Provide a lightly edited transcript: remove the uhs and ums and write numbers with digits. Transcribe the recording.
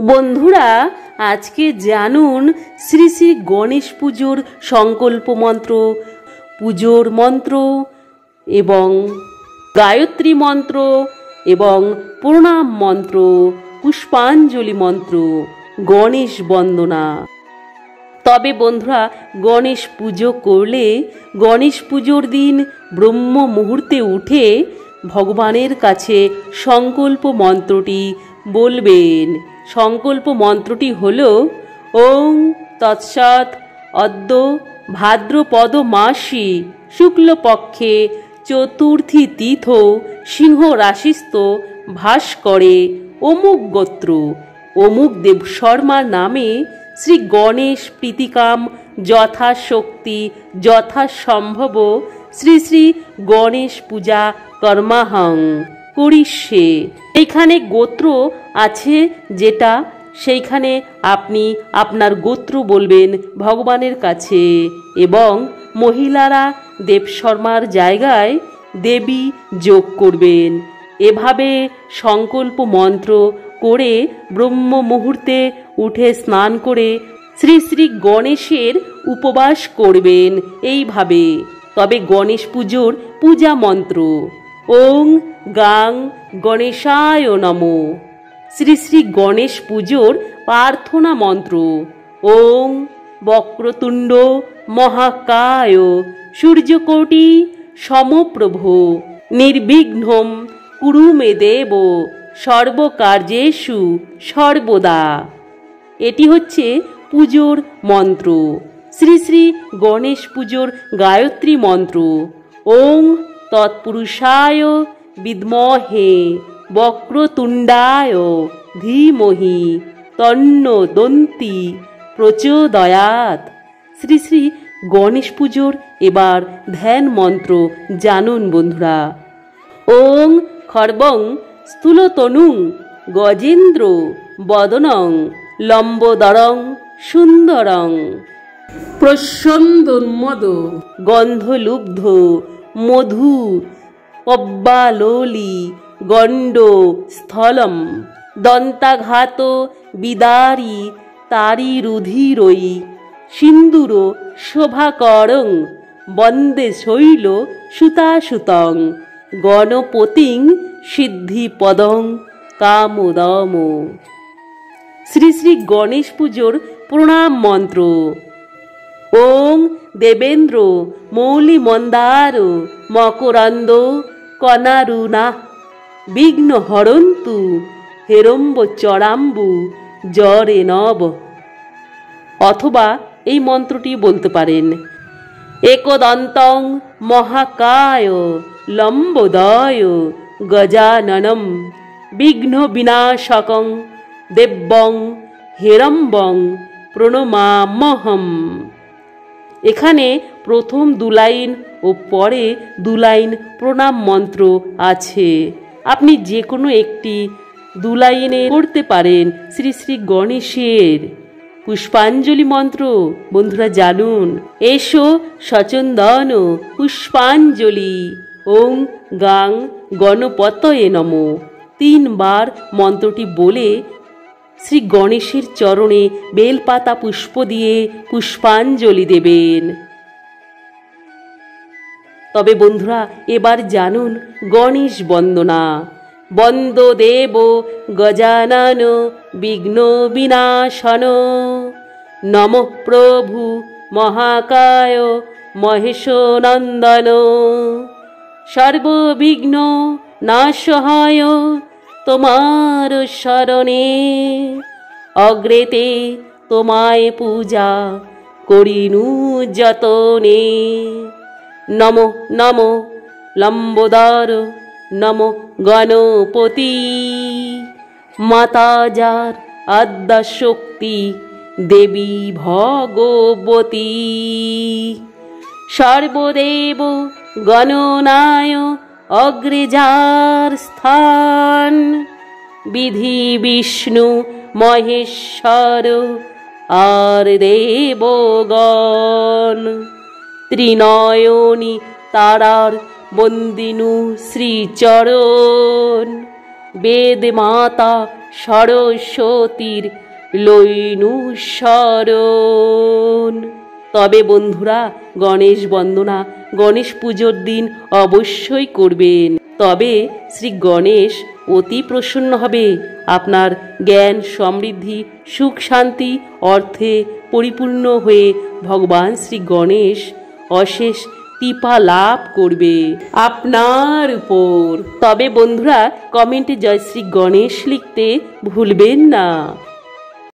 বন্ধুরা, আজকে জানুন শ্রী শ্রী গণেশ পুজোর সংকল্প মন্ত্র, পুজোর মন্ত্র এবং গায়ত্রী মন্ত্র এবং প্রণাম মন্ত্র, পুষ্পাঞ্জলি মন্ত্র, গণেশ বন্দনা। তবে বন্ধুরা, গণেশ পুজো করলে গণেশ পুজোর দিন ব্রহ্ম মুহূর্তে উঠে ভগবানের কাছে সংকল্প মন্ত্রটি বলবেন। সংকল্প মন্ত্রটি হল ওং তৎসৎ অদ্য ভাদ্রপদ মাসি শুক্লপক্ষে চতুর্থী তিথ সিংহ রাশিস্থ ভাস্করে অমুক গোত্র অমুক দেব শর্মা নামে শ্রী গণেশ প্রীতিকাম যথাশক্তি যথাসম্ভব শ্রী শ্রী গণেশ পূজা কর্মাহং করিষ্যে। এইখানে গোত্র আছে যেটা, সেইখানে আপনি আপনার গোত্র বলবেন ভগবানের কাছে এবং মহিলারা দেব শর্মার জায়গায় দেবী যোগ করবেন। এভাবে সংকল্প মন্ত্র করে ব্রহ্ম মুহূর্তে উঠে স্নান করে শ্রী শ্রী গণেশের উপবাস করবেন এইভাবে। তবে গণেশ পুজোর পূজা মন্ত্র ওং গাং গণেশায় নমো। শ্রী শ্রী গণেশ পুজোর প্রার্থনা মন্ত্র ওং বক্রতুণ্ড মহাকায় সূর্যকোটি সমপ্রভ নির্বিঘ্নম কুরু মে দেব সর্বকার্যেষু সর্বদা। এটি হচ্ছে পুজোর মন্ত্র। শ্রী শ্রী গণেশ পুজোর গায়ত্রী মন্ত্র ওং তৎপুরুষায় বিদ্মহে বক্রতুণ্ডায় ধীমহি তন্নো দন্তি প্রচোদয়াৎ। শ্রী শ্রী গণেশ পুজোর এবার ধ্যান মন্ত্র জানুন বন্ধুরা। ওং খর্বং স্থূলতনুং গজেন্দ্র বদনং লম্বোদরং সুন্দরং প্রসন্দোন্মদ গন্ধলুব্ধ মধু পব্বালোলি গণ্ড স্থলম দন্তাঘাত বিদারি তারি রুধিরৈ সিন্দুর শোভাকরং বন্দে শৈল সুতাসুতং গণপতিং সিদ্ধিপদং কামোদম। শ্রী শ্রী গণেশ পুজোর প্রণাম মন্ত্র ওং দেবেন্দ্র মৌলি মন্দার মকরন্দ কনারুনা বিঘ্ন হরন্তু হেরম্ব চরাম্বু জরে নব। অথবা এই মন্ত্রটি বলতে পারেন একদন্তং মহাকায় লম্বোদয় গজাননম বিঘ্ন বিনাশকং দেব্যং হেরম্বং প্রণমাম্যহম। এখানে প্রথম 2 লাইন ও পরে 2 লাইন প্রণাম মন্ত্র আছে। আপনি যে কোনো একটি 2 লাইনে করতে পারেন শ্রী শ্রী গণেশের। পুষ্পাঞ্জলি মন্ত্র বন্ধুরা জানুন। এসো সচন্দন পুষ্পাঞ্জলি ওং গাং গণপতয়ে নমো। 3 বার মন্ত্রটি বলে শ্রী গণেশের চরণে বেলপাতা পুষ্প দিয়ে পুষ্পাঞ্জলি দেবেন। তবে বন্ধুরা, এবার জানুন গণেশ বন্দনা। বন্দ দেব গজানন বিঘ্ন বিনাশন নমঃ প্রভু মহাকায় মহেশ নন্দন সর্ববিঘ্ন নাশহায় তোমার শরণে অগ্রেতে তোমায় পূজা করিনু যতনে। নমো নমো লম্বোদর নমো গণপতি মাতা যার আদ্যা শক্তি দেবী ভগবতী সর্বদেব গণনায় অগ্রে যার স্থান বিধি বিষ্ণু মহেশ্বর আর দেবগণ ত্রিনয়নী তারার বন্দিনু শ্রীচরণ বেদ মাতা সরস্বতীর লৈনুস্মরণ। তবে বন্ধুরা, গণেশ বন্দনা, গণেশ পুজোর দিন অবশ্যই করবেন। তবে শ্রী গণেশ অতি প্রসন্ন হবে। আপনার জ্ঞান, সমৃদ্ধি, সুখ, শান্তি, অর্থে পরিপূর্ণ হয়ে ভগবান শ্রী গণেশ অশেষ কৃপা লাভ করবে আপনার উপর। তবে বন্ধুরা, কমেন্টে জয় শ্রী গণেশ লিখতে ভুলবেন না।